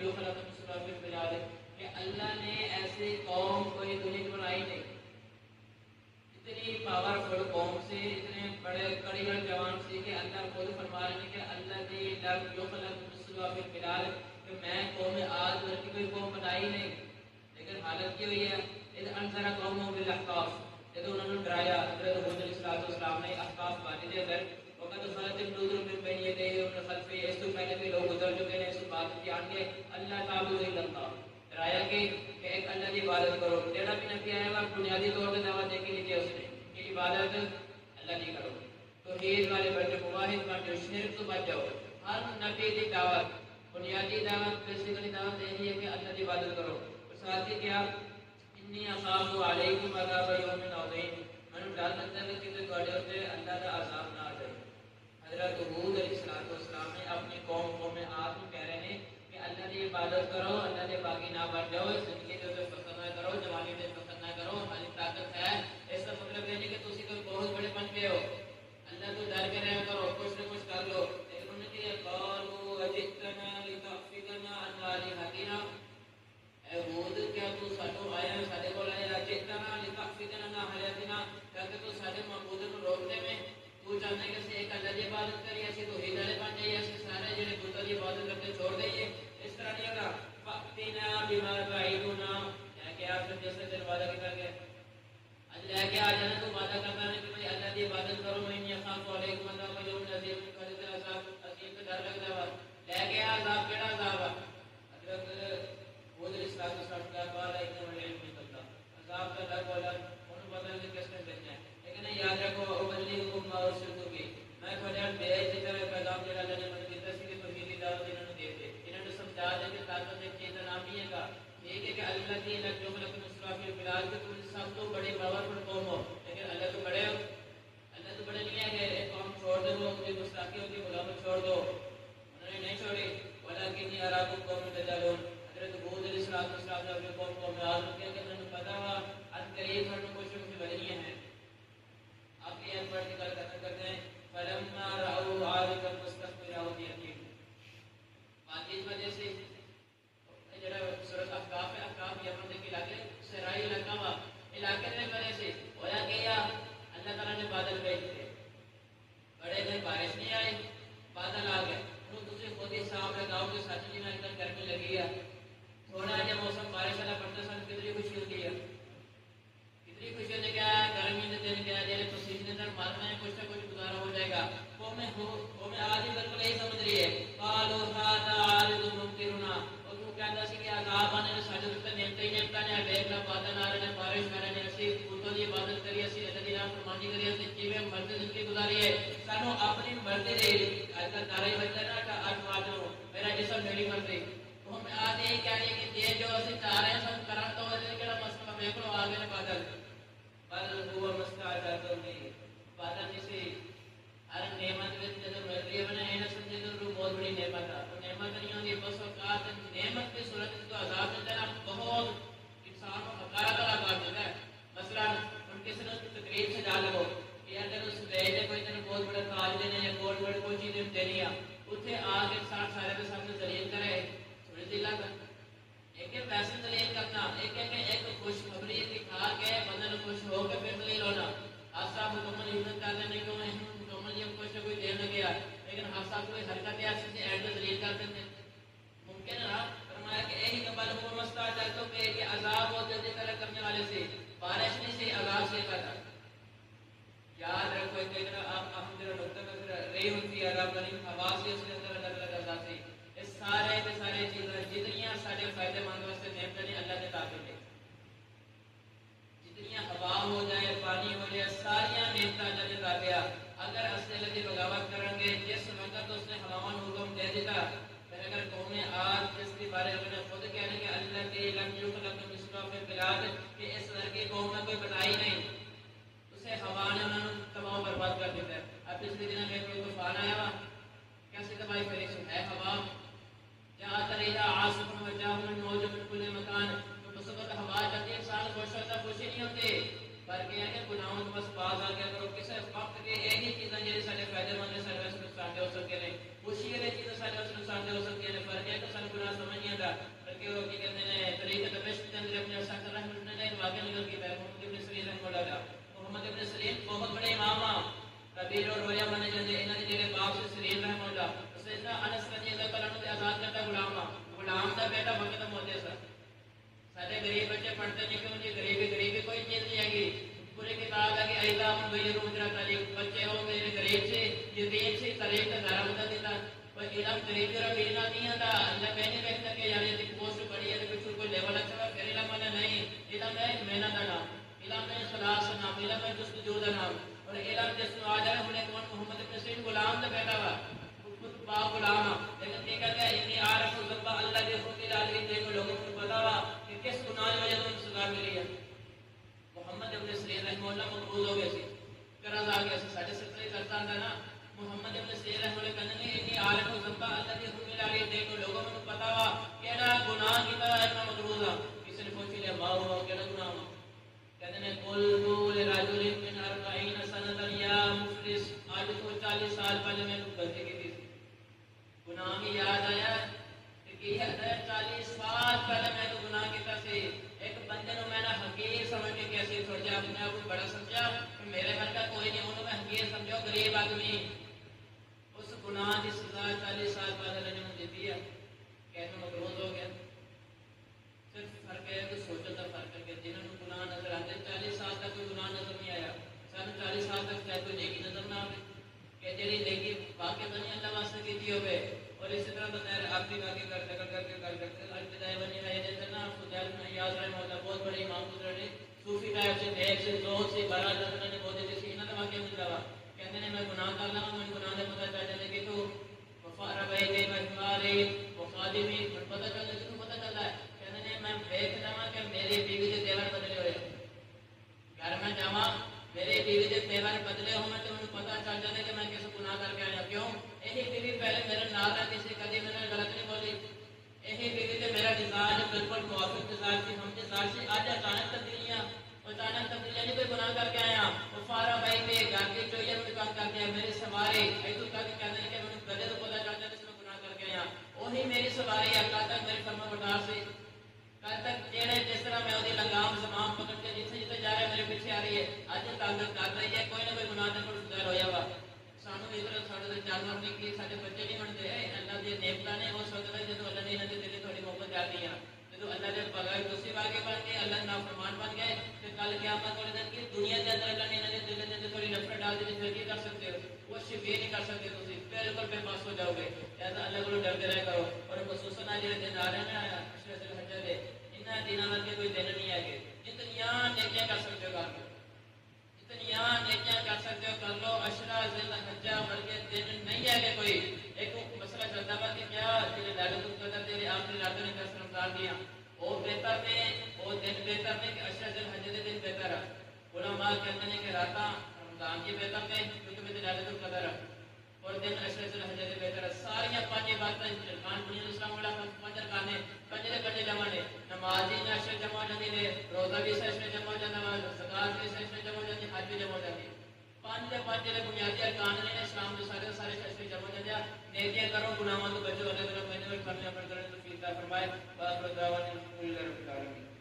يخلق مثلها في البلاد کہ اللہ نے ایسی قوم کوئی دنیا میں بنائی نہیں، اتنی پاورفل قوم سے، اتنے بڑے کڑی جوان سے کہ اللہ خود فرما رہے ہیں کہ اللہ نے لم یخلق مثلها في البلاد کہ میں قوم عاد کی کوئی قوم بنائی نہیں، لیکن حالت کی ہوئی ہے اذ انذر قومهم بالاحقاف، جب انہوں نے ڈرایا حضرت ہود علیہ السلام نے احقاف وادی کے اندر، وقت خلت النذر من بین یدیہ ومن خلفہ، اس سے پہلے بھی لوگ گزر چکے ہیں، اس بات کی آن کے اللہ تعبدوا الا اللہ، ڈرایا کہ ایک اللہ کی عبادت کرو، جیڑا بھی نبی آیا وہ بنیادی طور پہ دعوت دے کے لیے اس نے کہ عبادت اللہ کی کرو، توحید والے بچو، مواحد بچو، شرک تو بچ جاؤ، ہر نبی کی دعوت بنیادی دعوت بیسیکلی دعوت یہی ہے کہ اللہ کی عبادت کرو، اور ساتھ ہی کیا انی اخاف علیکم عذاب یوم عظیم، میں ڈر لگتا ہے کہ تھوڑے اتنے اللہ کا عذاب نہ آ جائے۔ حضرت ہود علیہ السلام نے اپنی قوم عاد کو کہہ رہے ہیں کہ اللہ کی عبادت کرو، اللہ کے باقی نہ بن جاؤ، زندگی کے اوپر فخر نہ کرو، جوانی میں فخر نہ کرو، ہماری طاقت ہے، اس کا مطلب یہ نہیں کہ تسی کوئی بہت بڑے بن گئے ہو، اللہ تو ڈر کے رہا کرو، کچھ نہ کچھ کر لو، لیکن انہوں نے کیا قالوا اجئتنا لتأفکنا عن آلہتنا، اے ہود کیا تو سانو آیا سارے کول آیا اجئتنا لتأفکنا عن آلہتنا، کیا کہ تو سارے معبودوں کو روکنے میں تو چاہتے کہ اسے ایک اللہ کی عبادت کریے، اسے توحید والے بن جائیے، اسے سارے جڑے بتوں کی عبادت کرتے چھوڑ دئیے، اس طرح نہیں ہوگا۔ فَأْتِنَا بِمَا تَعِدُنَا، کہ آپ نے جیسے دن وعدہ کر کے آج لے کے آ جانا، تو وعدہ کرتا ہے کہ بھائی اللہ کی عبادت کرو، میں نہیں اخاف علیکم عذاب یوم عظیم، قد عذاب عظیم کا ڈر لگتا ہے، لے کے عذاب کیڑا عذاب ہے؟ حضرت ہود علیہ السلام کا قال انما العلم عند اللہ، عذاب کا ڈر بولا انہوں پتہ نہیں کس نے دینا ہے، لیکن یاد رکھو ابلیغکم ما ارسلت بہ، میں تھوڑے بھیج دیتا ہے پیغام جڑا اللہ نے مجھے دیتا سی کہ توحید کی دعوت انہوں نے دے دے، انہوں نے سمجھا دے کہ طاقت ایک چیز کا نام نہیں ہے گا، ٹھیک ہے کہ اللہ کی الگ جو ملک مسلم کے بلاد کے تم سب تو بڑے پاورفل قوم ہو، لیکن اللہ تو بڑے ہو، اللہ تو بڑے نہیں ہے کہ ایک قوم چھوڑ دو، مجھے گستاخی ہوتی ہے غلامت چھوڑ دو، انہوں نے نہیں چھوڑی، ولکنی اراکم قوم تجہلون، حضرت ہود علیہ السلام نے اپنے قوم کو معلوم کیا کہ انہوں نے پتا ہوا ان قریب ہم کچھ بدلیاں ہیں۔ آپ کی ایت پڑھ کے گل ختم کرتے ہیں، فلما رأوا عارضا مستقبل اوديتهم، باقی اس وجہ سے جڑا سورۃ احقاف ہے، احقاف یمن کے علاقے صحرائی علاقہ وا، علاقے میں وجہ سے ہویا کیا اللہ تعالیٰ نے بادل بھیج دیے، بڑے دن بارش نہیں آئی، بادل آ گئے، وہ دوسرے خود ہی صاحب لگاؤ کہ سچ جی میں اتنا گرمی لگی ہے، تھوڑا جا موسم بارش والا پڑتا سن کتنی خوشی ہوتی ہے، کتنی خوشی ہوتی ہے، کیا گرمی کے دن کیا جیسے پسینے اندر مارنا ہے، کچھ نہ کچھ گزارا ہو جائے گا، قوم عاد بالکل یہی سمجھ رہی ہے، قالوا هذا عارض ممطرنا، اور وہ کہتا سی کہ عذاب آنے سارے اوپر نعمتیں ہی نعمتیں نے، دیکھ لا بادل آ رہے ہیں، بارش آ رہے ہیں، اسی بتوں کی عبادت کریے، اسی اللہ کی نافرمانی کریے، اسی جیویں مرضی زندگی گزاری ہے، سانو اپنی مرضی دے، آج کل نعرہ ہی بجتا ہے نا کہ آج واجو میرا جسم میری مرضی، تو ہم آج یہی کہہ رہے ہیں کہ یہ جو اسی چاہ رہے ہیں سب کرن تو وجہ کہڑا مسئلہ دیکھ لو آ گئے بادل، بل هو مستعجل به، بادل کسی ہر نعمت میں جب مل رہی ہے بنا اینا سمجھے تو بہت بڑی نعمت ہے، تو نعمت نہیں ہوگی بس اوقات نعمت کی صورت میں تو عذاب ملتا ہے نا، بہت انسان کو حقارت والا عذاب ملتا ہے، مثلا ان کسی نے تقریب سے جا لگو کہ اگر اس بیٹے کوئی تمہیں بہت بڑا تاج دینا ہے، بہت بڑی کوئی چیز دینی ہے، اتنے آ کے انسان سارے کے سامنے ذلیل کرے، تھوڑی دل لگا ایک پیسے دلیل کرنا، ایک خوشخبری دکھا کے بدن خوش ہو کے پھر دلیل ہونا، آسا مکمل ہمت کر دینے کو مکمل یہ کچھ کوئی دیر نہ گیا، لیکن آسا کوئی حرکت ایسی سے اینڈ میں دلیل کر دیتے ممکن ہے نا، فرمایا کہ یہی قبل وہ مسئلہ چل تو کہ یہ عذاب اور جلدی طرح کرنے والے سے بارش نہیں سے عذاب سے کرتا، یاد رکھو ایک آپ میرا ڈاکٹر کا رہی ہوتی ہے عذاب کریم ہوا سے اس کے اندر الگ الگ عذاب سے، یہ سارے کے سارے چیزیں جتنیاں سارے فائدے مند واسطے نعمتیں نہیں اللہ کے تابع ہے، جتنی ہوا ہو جائے پانی ہو جائے ساریاں نعمتیں اللہ کے تابع، اگر اس اللہ کی بغاوت کریں گے جس وقت اس نے ہواؤں حکم دے دیتا، پھر اگر قوم عاد جس کے بارے میں خود کہنے کہ اللہ کے لم یخلق مثلہ فی البلاد کہ اس طرح کی قوم میں کوئی بنائی نہیں، اسے ہوا نے انہوں نے تباہ و برباد کر دیتا ہے، اب پچھلے دنوں میں کوئی طوفان آیا ہوا کیسے تباہی پھیلی سو ہے ہوا، جہاں تریہا عاصف وجاہ من موج من کل مکان، تو اس وقت ہوا جاتی ہے انسان خوش ہوتا خوشی نہیں ہوتی، بلکہ یہ کہ گناہوں بس باز آ گیا کرو کسی وقت کے یہی چیزیں جی سارے فائدے مند سارے اس نقصان دہ ہو سکتے ہیں، خوشی والی چیزیں سارے اس نقصان دہ ہو سکتی ہیں، فرق ہے کہ سن گناہ سمجھ نہیں آتا، محمد ابن سلیم بہت بڑے امام ہیں، کبیر اور رویا مانے جاندے، انہاں دے جڑے باپ سے سلیم رحمہ اللہ، سیدنا انس رضی اللہ تعالیٰ عنہ دے آزاد کرتا غلام ہاں، غلام دا بیٹا وقت موتے سر سارے غریب بچے پڑھتے نہیں کیوں جی، غریبی کوئی چیز نہیں ہے گی، پوری کتاب ہے کہ ایزا من غیر مجرا تعلیم، بچے ہو میرے غریب سے یتیم سے تعلیم کا دھارا بتا دیتا، کوئی علم غریبی اور امیر نہ نہیں آتا، اللہ میں نہیں دیکھتا کہ یار یہ پوسٹ بڑی ہے تو کچھ کوئی لیول اچھا ہے، پھر علم والا نہیں، علم ہے محنت کا نام، علم ہے خلاص کا نام، علم ہے جستجو کا نام، اور علم جس کو آ جائے ہم نے کون محمد ابن سلیم غلام کا بیٹا ہوا، خود باپ غلام، لیکن یہ کہتے ہیں انی عارف الذنب اللہ کے خود العالمین، دیکھو لوگوں کو پتا ہوا کہ کس گناہ کی وجہ سے ان سزا ملی ہے۔ محمد ابن سلیم رحمہ اللہ مقبول ہو گئے سی، قرض آ گیا سی، ساڑھے 70 کرتا تھا نا، محمد ابن سلیم رحمہ اللہ کہنے نے انی عارف الذنب اللہ کے خود العالمین، دیکھو لوگوں کو پتا ہوا کیڑا گناہ کیتا ہے اتنا مقبول ہے، کسی نے پوچھ لیا ماں ہوا کیڑا گناہ ہوا، کہتے ہیں قل لرجل من 40 سنة یا مفلس، آج تو 40 سال پہلے میں نے غلطی کی تھی، گناہ کی یاد آیا کہ 40 سال پہلے میں تو گناہ کیتا سی، ایک بندے نو میں نے حقیر سمجھ کے کیسے چھوڑ دیا، اپنے آپ کو بڑا سمجھا کہ میرے گھر کا کوئی نہیں، انہوں میں حقیر سمجھو غریب آدمی، اس گناہ کی سزا 40 سال پہلے نے انہوں دیتی ہے، کیسے مقروض ہو گیا۔ صرف فرق ہے کہ سوچو تو فرق ہے کہ جنہوں نے گناہ نظر آتے 40 سال تک کوئی گناہ نظر نہیں آیا، سانو 40 سال تک شاید کوئی نیکی نظر نہ آئے کہ جڑی نیکی واقع بنی اللہ واسطے کیتی ہوئے، اور اسی طرح بظاہر آپ بھی واقع کر البدایہ بنی ہے جیسے نا فضیل بن عیاض رحمہ اللہ بہت بڑے امام گزرے نے، صوفی ٹائپ سے نیک سے زہد سے بہرحال انہوں نے بہت جیسے انہاں دا واقعہ ملتا وا، کہتے ہیں میں گناہ کر لگا، میں گناہ دا پتہ چل جائے کہ تو وفار بھائی کے مجمارے وفادمی پتہ چل جائے تو پتہ چلتا ہے، کہتے ہیں میں دیکھ جاواں کہ میری بیوی کے تیور بدلے ہوئے، گھر میں جاواں میری بیوی کے تیور بدلے ہوئے تو مجھے پتہ چل جاتا کہ میں کس گناہ کر کے آیا، کیوں یہی بیوی پہلے میرے نال رہتی سی، کبھی میں نے غلط نہیں بولی، یہی بیوی سے میرا مزاج بالکل موافق مزاج تھی، ہم مزاج سے آج اچانک تبدیلیاں، اچانک تبدیلیاں نہیں کوئی گناہ کر کے آیا، وفارا بھائی پہ گھر کی چوئیاں میں کام کر کے میرے سوارے ایتو تک کہتے ہیں کہ میں گلے تو پتہ چل جاتا میں گناہ کر کے آیا، وہی میری سواری ہے کل تک میری فرما بردار سے، کل تک جیڑے جس طرح میں وہ لگام زمام پکڑ کے جتنے جتنے جا رہے میرے پیچھے آ رہی ہے، اج تعلق کر رہی ہے، کوئی نہ کوئی گناہ دے کوئی ظاہر ہویا وا، سانو ادھر ساڈے چل اپنی کی سارے بچے نہیں بنتے، اللہ دی نعمتاں نے اس وقت جدوں اللہ نے انہاں دے دل تھوڑی محبت جاتی ہے، جدوں اللہ دے بغیر دوسری واقع بن گئے، اللہ کے نافرمان بن گئے، تے کل قیامت والے دن کی دنیا کے اندر اللہ نے انہاں دے دل دے اندر تھوڑی نفرت ڈال دی، پھر کی کر سکتے ہو، وہ شفیع نہیں کر سکتے، تسی بالکل بے بس ہو جاؤ گے، لہذا اللہ کو ڈرتے رہا کرو، اور خصوصاً آج جڑے دن آ رہے ہیں نا عشرۃ الحج دے، انہاں دنوں ورگے کوئی دن نہیں ہے، جتنیاں نیکیاں کر سکتے ہو کر لو، جتنیاں نیکیاں کر سکتے ہو کر لو، عشرہ ذی الحجہ ورگے دن نہیں ہے کہ کوئی، ایک مسئلہ چلتا ہے کہ کیا تیرے لائلۃ القدر تیرے آخری راتوں نے 10 رمضان دیا، وہ بہتر نے، وہ دن بہتر نے کہ عشرہ ذی الحجہ دے دن بہتر ہے، علماء کہتے ہیں کہ راتاں رمضان کی بہتر نے کیونکہ میں لائلۃ القدر ہے، اور دن عشرہ ذی الحجہ دے بہتر ہے، ساریاں پانچ باتیں ارکان بنیاد اسلام والا پانچ ارکان نے، پنج دے پنج جمع نے، نماز ہی عشرہ جمع ہو جاتی ہے، روزہ بھی عشرہ جمع ہو جاتا ہے، زکات بھی عشرہ جمع ہو جاتی ہے، حج بھی جمع ہو جاتی ہے، پانچ دے پانچ جڑے بنیادی ارکان نے اسلام دے سارے سارے عشرہ جمع ہو جاتے ہیں، نیکیاں کرو گناہوں تو بچو، اللہ تعالیٰ میں نے کرنے پر کرنے تو فرمائے، بس دعوانا الحمدللہ رب العالمین۔